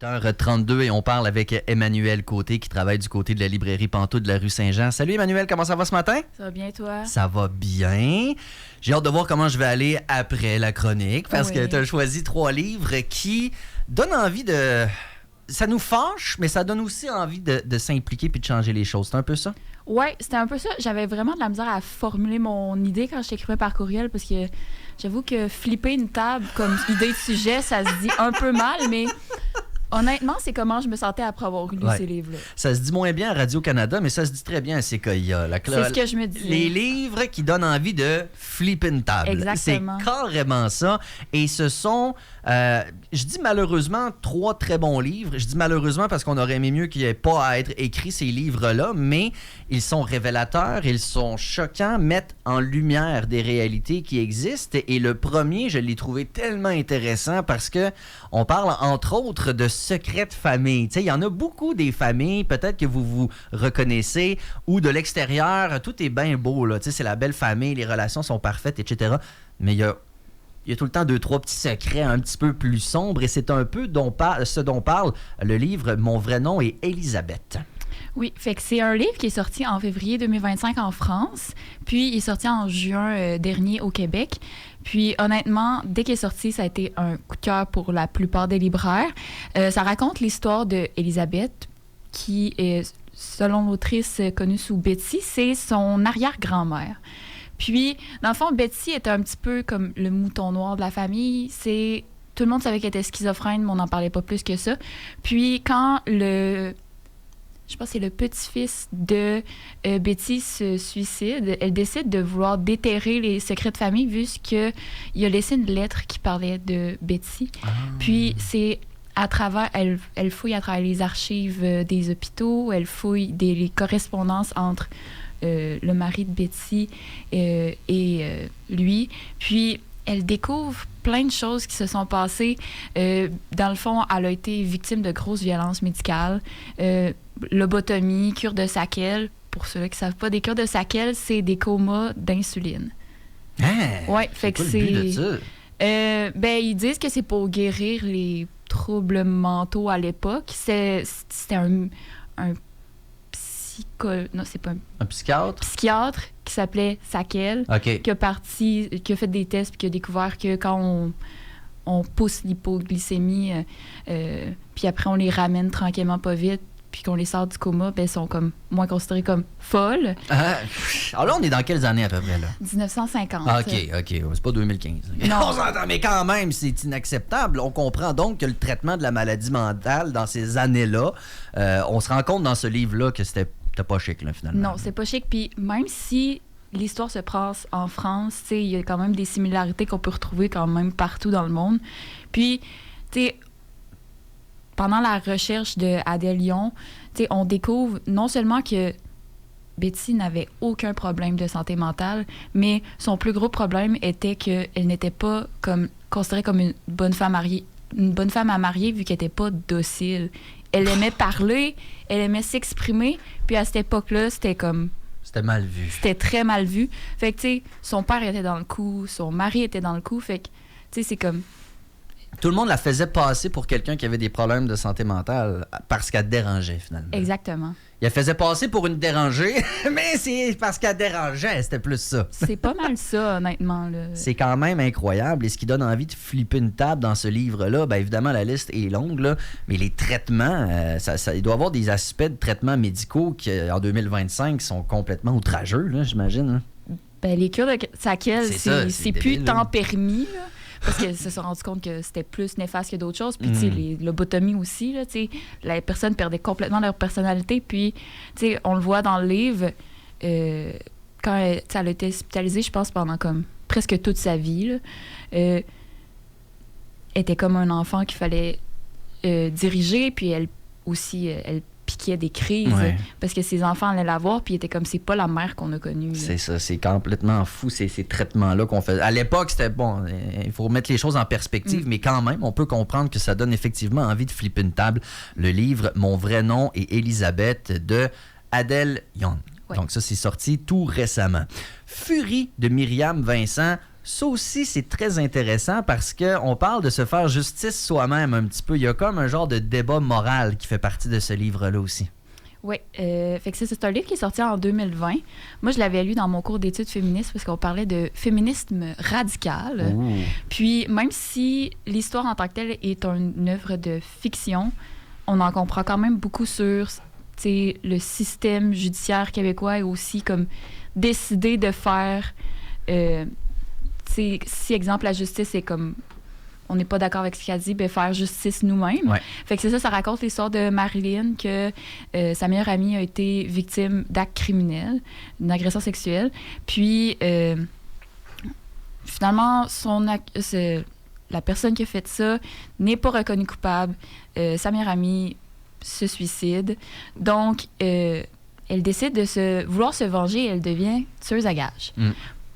8h32 et on parle avec Emmanuel Côté qui travaille du côté de la librairie Pantoute de la rue Saint-Jean. Salut Emmanuel, comment ça va ce matin? Ça va bien toi? Ça va bien. J'ai hâte de voir comment je vais aller après la chronique parce que tu as choisi 3 livres qui donnent envie de... Ça nous fâche, mais ça donne aussi envie de s'impliquer puis de changer les choses. C'est un peu ça? Oui, c'était un peu ça. J'avais vraiment de la misère à formuler mon idée quand je t'écrivais par courriel parce que j'avoue que flipper une table comme idée de sujet, ça se dit un peu mal, mais honnêtement, c'est comment je me sentais après avoir lu ces livres-là. Ça se dit moins bien à Radio-Canada, mais ça se dit très bien à Sequoia. C'est ce que je me dis. Les livres qui donnent envie de flipper une table. Exactement. C'est carrément ça. Et ce sont, je dis malheureusement, 3 très bons livres. Je dis malheureusement parce qu'on aurait aimé mieux qu'il n'y ait pas à être écrit ces livres-là, mais ils sont révélateurs, ils sont choquants, mettent en lumière des réalités qui existent. Et le premier, je l'ai trouvé tellement intéressant parce que on parle entre autres de secrets de famille. Tu sais, il y en a beaucoup des familles, peut-être que vous vous reconnaissez, ou de l'extérieur, tout est bien beau, là. Tu sais, c'est la belle famille, les relations sont parfaites, etc. Mais il y a tout le temps 2-3 petits secrets un petit peu plus sombres, et c'est un peu ce dont parle le livre « Mon vrai nom est Elisabeth ». Oui, fait que c'est un livre qui est sorti en février 2025 en France, puis il est sorti en juin dernier au Québec. Puis honnêtement, dès qu'il est sorti, ça a été un coup de cœur pour la plupart des libraires. Ça raconte l'histoire d'Elisabeth, qui est, selon l'autrice connue sous Betty, c'est son arrière-grand-mère. Puis, dans le fond, Betty était un petit peu comme le mouton noir de la famille. Tout le monde savait qu'elle était schizophrène, mais on n'en parlait pas plus que ça. Puis, quand je pense que c'est le petit-fils de Betty se suicide, elle décide de vouloir déterrer les secrets de famille vu qu'il a laissé une lettre qui parlait de Betty. Ah. Puis c'est à travers, elle fouille à travers les archives des hôpitaux, elle fouille les correspondances entre le mari de Betty et lui. Puis elle découvre plein de choses qui se sont passées. Dans le fond, elle a été victime de grosses violences médicales. Lobotomie, cure de Sackell. Pour ceux qui ne savent pas, des cures de Sackell, c'est des comas d'insuline. Ouais, fait que c'est... Le but de ça? Ils disent que c'est pour guérir les troubles mentaux à l'époque. C'était un non, c'est pas un psychiatre? Psychiatre qui s'appelait Sackell, qui a fait des tests et qui a découvert que quand on pousse l'hypoglycémie, puis après on les ramène tranquillement pas vite, puis qu'on les sort du coma, ils sont comme moins considérés comme folles. Alors là, on est dans quelles années à peu près, là? 1950. OK. C'est pas 2015. Non. On s'entend, mais quand même, c'est inacceptable. On comprend donc que le traitement de la maladie mentale dans ces années-là, on se rend compte dans ce livre-là que c'était pas chic, là, finalement. Non, c'est pas chic. Puis même si l'histoire se passe en France, il y a quand même des similarités qu'on peut retrouver quand même partout dans le monde. Puis, tu sais, pendant la recherche de Adèle Lyon, on découvre non seulement que Betty n'avait aucun problème de santé mentale, mais son plus gros problème était qu'elle n'était pas considérée comme une bonne femme à marier vu qu'elle n'était pas docile. Elle aimait parler, elle aimait s'exprimer, puis à cette époque-là, c'était comme... C'était mal vu. C'était très mal vu. Fait que, tu sais, son père était dans le coup, son mari était dans le coup, fait que, tu sais, c'est comme... Tout le monde la faisait passer pour quelqu'un qui avait des problèmes de santé mentale parce qu'elle dérangeait, finalement. Exactement. Il la faisait passer pour une dérangée, mais c'est parce qu'elle dérangeait, c'était plus ça. C'est pas mal ça, honnêtement. Là. C'est quand même incroyable. Et ce qui donne envie de flipper une table dans ce livre-là, bien évidemment, la liste est longue, là, mais les traitements, il doit y avoir des aspects de traitements médicaux qui, en 2025, sont complètement outrageux, là, j'imagine. Ben, les cures de Sackell, c'est plus débile, temps permis, là. Parce qu'ils se sont rendus compte que c'était plus néfaste que d'autres choses. Puis, tu sais, les lobotomies aussi, là, tu sais, les personnes perdaient complètement leur personnalité. Puis, tu sais, on le voit dans le livre, quand elle a été hospitalisée, je pense, pendant comme presque toute sa vie, là, elle était comme un enfant qu'il fallait diriger. Puis, elle aussi, elle piquait des crises parce que ses enfants allaient la voir puis ils étaient comme c'est pas la mère qu'on a connue. C'est ça, c'est complètement fou ces traitements-là qu'on fait. À l'époque, c'était bon, il faut remettre les choses en perspective, mais quand même, on peut comprendre que ça donne effectivement envie de flipper une table. Le livre « Mon vrai nom est Elisabeth » de Adèle Young. Donc ça, c'est sorti tout récemment. Furie de Myriam Vincent. Ça aussi, c'est très intéressant parce qu'on parle de se faire justice soi-même un petit peu. Il y a comme un genre de débat moral qui fait partie de ce livre-là aussi. Oui, fait que c'est un livre qui est sorti en 2020. Moi, je l'avais lu dans mon cours d'études féministes parce qu'on parlait de féminisme radical. Ouh. Puis, même si l'histoire en tant que telle est une œuvre de fiction, on en comprend quand même beaucoup sur le système judiciaire québécois et aussi comme décider de faire... si, exemple, la justice est comme... On n'est pas d'accord avec ce qu'elle dit, ben faire justice nous-mêmes. Ouais. Fait que c'est ça raconte l'histoire de Marilyn, que sa meilleure amie a été victime d'actes criminels, d'une agression sexuelle. Puis, finalement, la personne qui a fait ça n'est pas reconnue coupable. Sa meilleure amie se suicide. Donc, elle décide de vouloir se venger et elle devient tueuse à gages.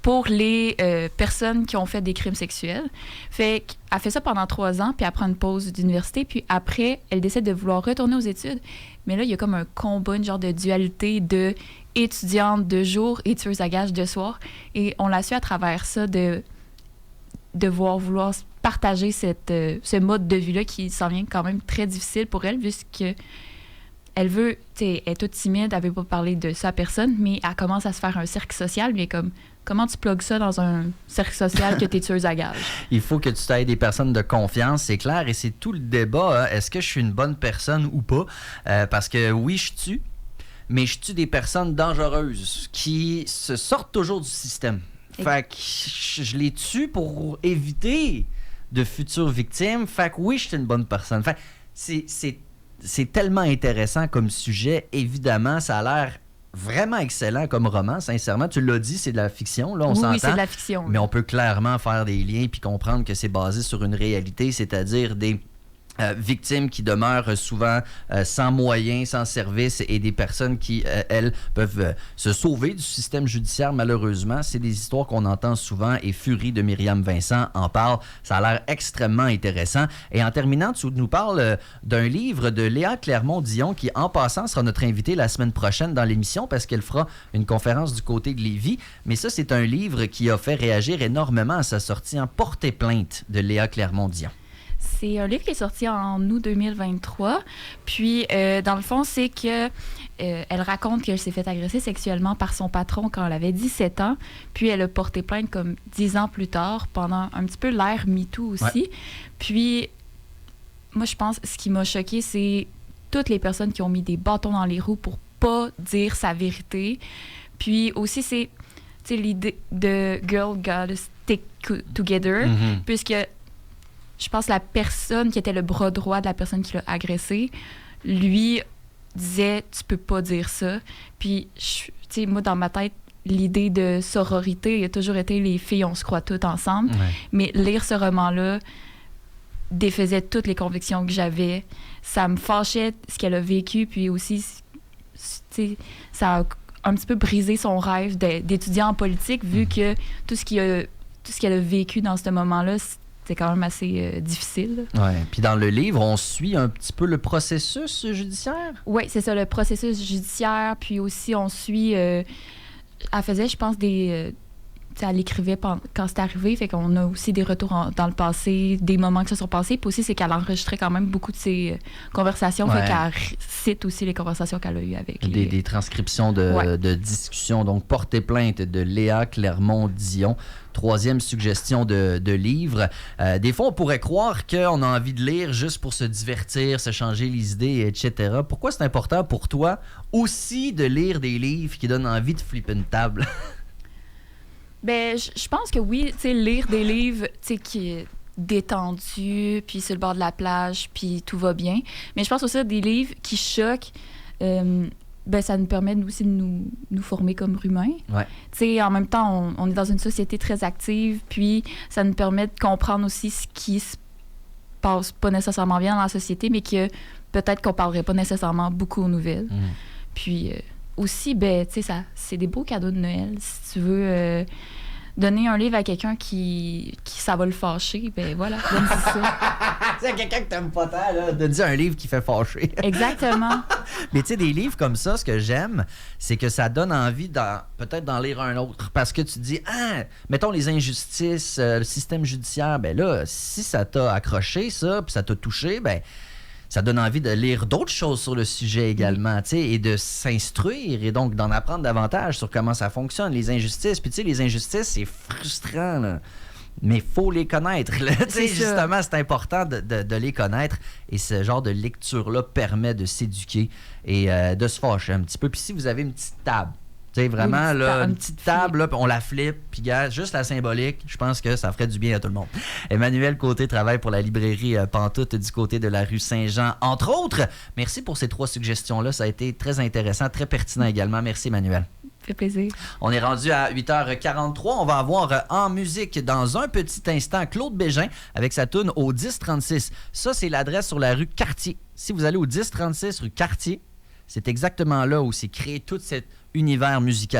Pour les personnes qui ont fait des crimes sexuels. Fait qu'elle fait ça pendant 3 ans, puis elle prend une pause d'université, puis après, elle décide de vouloir retourner aux études. Mais là, il y a comme un combat, une genre de dualité de étudiante de jour et tueuse à gages de soir. Et on l'a su à travers ça de vouloir partager ce mode de vie-là qui s'en vient quand même très difficile pour elle, puisque elle veut, elle est toute timide, elle veut pas parler de ça à personne, mais elle commence à se faire un cercle social, mais comme... Comment tu plugues ça dans un cercle social que t'es tueuse à gages? Il faut que tu t'aies des personnes de confiance, c'est clair, et c'est tout le débat. Hein. Est-ce que je suis une bonne personne ou pas? Parce que oui, je tue, mais je tue des personnes dangereuses qui se sortent toujours du système. Fait que je les tue pour éviter de futures victimes. Fait que oui, je suis une bonne personne. Fait que c'est tellement intéressant comme sujet. Évidemment, ça a l'air vraiment excellent comme roman, sincèrement. Tu l'as dit, c'est de la fiction, là, on s'entend. Oui, c'est de la fiction. Mais on peut clairement faire des liens puis comprendre que c'est basé sur une réalité, c'est-à-dire des victimes qui demeurent souvent sans moyens, sans services et des personnes qui, elles, peuvent se sauver du système judiciaire, malheureusement. C'est des histoires qu'on entend souvent et Furie de Myriam Vincent en parle. Ça a l'air extrêmement intéressant. Et en terminant, tu nous parles d'un livre de Léa Clermont-Dion qui, en passant, sera notre invitée la semaine prochaine dans l'émission parce qu'elle fera une conférence du côté de Lévis. Mais ça, c'est un livre qui a fait réagir énormément à sa sortie en Porter plainte de Léa Clermont-Dion. C'est un livre qui est sorti en août 2023. Puis, dans le fond, c'est que elle raconte qu'elle s'est fait agresser sexuellement par son patron quand elle avait 17 ans. Puis, elle a porté plainte comme 10 ans plus tard, pendant un petit peu l'ère MeToo aussi. Ouais. Puis, moi, je pense, ce qui m'a choquée, c'est toutes les personnes qui ont mis des bâtons dans les roues pour pas dire sa vérité. Puis aussi, c'est l'idée de « girl gotta stick together puisque je pense que la personne qui était le bras droit de la personne qui l'a agressé, lui disait « tu peux pas dire ça ». Puis, moi, dans ma tête, l'idée de sororité a toujours été « les filles, on se croit toutes ensemble ». Mais lire ce roman-là défaisait toutes les convictions que j'avais. Ça me fâchait ce qu'elle a vécu, puis aussi, ça a un petit peu brisé son rêve d'étudier en politique, vu que tout ce qu'elle a vécu dans ce moment-là, c'était quand même assez difficile. Oui, puis dans le livre, on suit un petit peu le processus judiciaire? Oui, c'est ça, le processus judiciaire, puis aussi on suit... elle faisait, je pense, elle écrivait quand c'est arrivé, fait qu'on a aussi des retours dans le passé, des moments qui se sont passés, puis aussi c'est qu'elle enregistrait quand même beaucoup de ses conversations, fait qu'elle cite aussi les conversations qu'elle a eues avec des transcriptions de discussions. Donc, Porter plainte de Léa Clermont-Dion. 3e suggestion de livre. Des fois, on pourrait croire qu'on a envie de lire juste pour se divertir, se changer les idées, etc. Pourquoi c'est important pour toi aussi de lire des livres qui donnent envie de flipper une table? Ben, je pense que oui, lire des livres, qui est détendu, puis sur le bord de la plage, puis tout va bien. Mais je pense aussi à des livres qui choquent. Ça nous permet aussi de nous former comme humains. Ouais. En même temps, on est dans une société très active, puis ça nous permet de comprendre aussi ce qui se passe pas nécessairement bien dans la société, mais que peut-être qu'on parlerait pas nécessairement beaucoup aux nouvelles. Puis aussi, ça, c'est des beaux cadeaux de Noël. Si tu veux donner un livre à quelqu'un qui ça va le fâcher, ben voilà, donne ça. C'est quelqu'un que t'aimes pas tant, là, de dire un livre qui fait fâcher. Exactement. Mais tu sais, des livres comme ça, ce que j'aime, c'est que ça donne envie peut-être d'en lire un autre. Parce que tu te dis, mettons les injustices, le système judiciaire, ben là, si ça t'a accroché, ça, puis ça t'a touché, ben ça donne envie de lire d'autres choses sur le sujet également, tu sais, et de s'instruire et donc d'en apprendre davantage sur comment ça fonctionne, les injustices. Puis tu sais, les injustices, c'est frustrant, là. Mais il faut les connaître. Justement, c'est important de les connaître. Et ce genre de lecture-là permet de s'éduquer et de se fâcher un petit peu. Puis si vous avez une petite table, tu sais, vraiment, une petite table, là, on la flippe, puis gars, juste la symbolique, je pense que ça ferait du bien à tout le monde. Emmanuel Côté travaille pour la librairie Pantoute du côté de la rue Saint-Jean, entre autres. Merci pour ces 3 suggestions-là. Ça a été très intéressant, très pertinent également. Merci, Emmanuel. Ça fait plaisir. On est rendu à 8h43. On va avoir en musique dans un petit instant Claude Bégin avec sa toune au 1036. Ça, c'est l'adresse sur la rue Cartier. Si vous allez au 1036 rue Cartier, c'est exactement là où s'est créé tout cet univers musical.